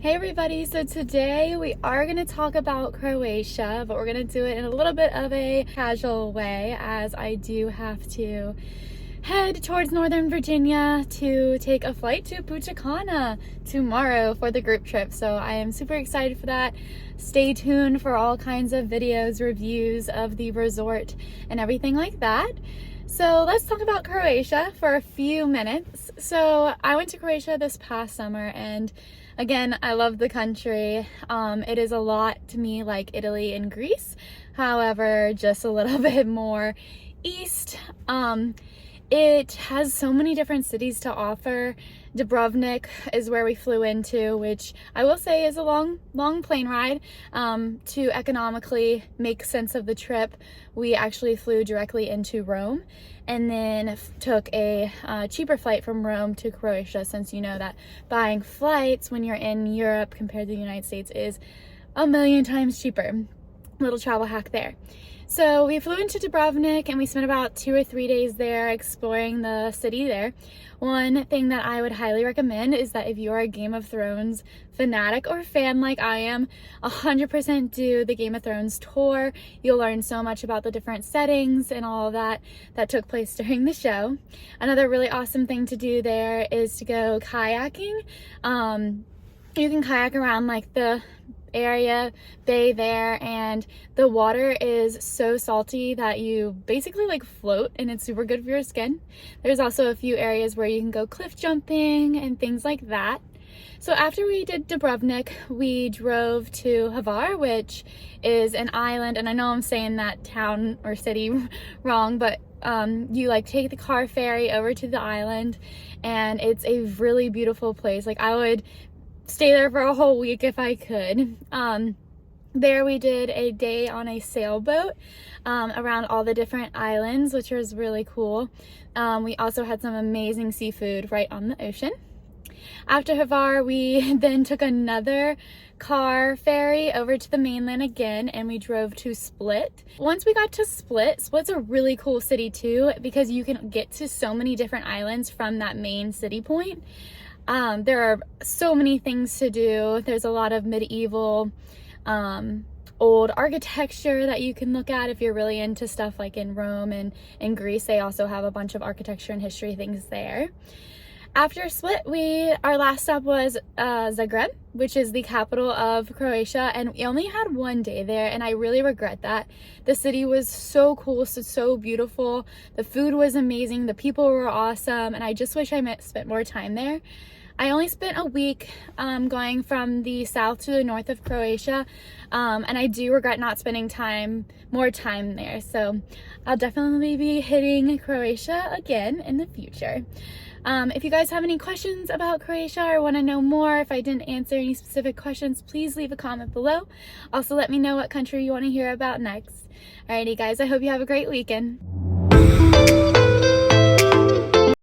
Hey everybody, so today we are going to talk about Croatia, but we're going to do it in a little bit of a casual way as I do have to head towards Northern Virginia to take a flight to Punta Cana tomorrow for the group trip. So I am super excited for that. Stay tuned for all kinds of videos, reviews of the resort and everything like that. So let's talk about Croatia for a few minutes. So I went to Croatia this past summer and again, I love the country. It is a lot to me like Italy and Greece. However, just a little bit more east. It has so many different cities to offer. Dubrovnik is where we flew into, which I will say is a long plane ride. To economically make sense of the trip, we actually flew directly into Rome and then took a cheaper flight from Rome to Croatia, since you know that buying flights when you're in Europe compared to the United States is a million times cheaper. Little travel hack there. So we flew into Dubrovnik and we spent about 2 or 3 days there exploring the city there. One thing that I would highly recommend is that if you're a Game of Thrones fanatic or fan like I am, 100% do the Game of Thrones tour. You'll learn so much about the different settings and all of that took place during the show. Another really awesome thing to do there is to go kayaking. You can kayak around like the area bay there, and the water is so salty that you basically like float, and it's super good for your skin. There's also a few areas where you can go cliff jumping and things like that. So after we did Dubrovnik, we drove to Hvar, which is an island, and I know I'm saying that town or city wrong, but you like take the car ferry over to the island, and it's a really beautiful place. Like, I would stay there for a whole week if I could. There we did a day on a sailboat around all the different islands, which was really cool. We also had some amazing seafood right on the ocean. After Hvar, we then took another car ferry over to the mainland again, and we drove to Split. Once we got to Split's a really cool city too, because you can get to so many different islands from that main city point. There are so many things to do. There's a lot of medieval, old architecture that you can look at if you're really into stuff like in Rome and in Greece. They also have a bunch of architecture and history things there. After Split, our last stop was Zagreb, which is the capital of Croatia, and we only had one day there, and I really regret that. The city was so cool, so beautiful. The food was amazing, the people were awesome, and I just wish I spent more time there. I only spent a week going from the south to the north of Croatia, and I do regret not spending more time there. So I'll definitely be hitting Croatia again in the future. If you guys have any questions about Croatia or want to know more, if I didn't answer any specific questions, please leave a comment below. Also, let me know what country you want to hear about next. Alrighty guys, I hope you have a great weekend.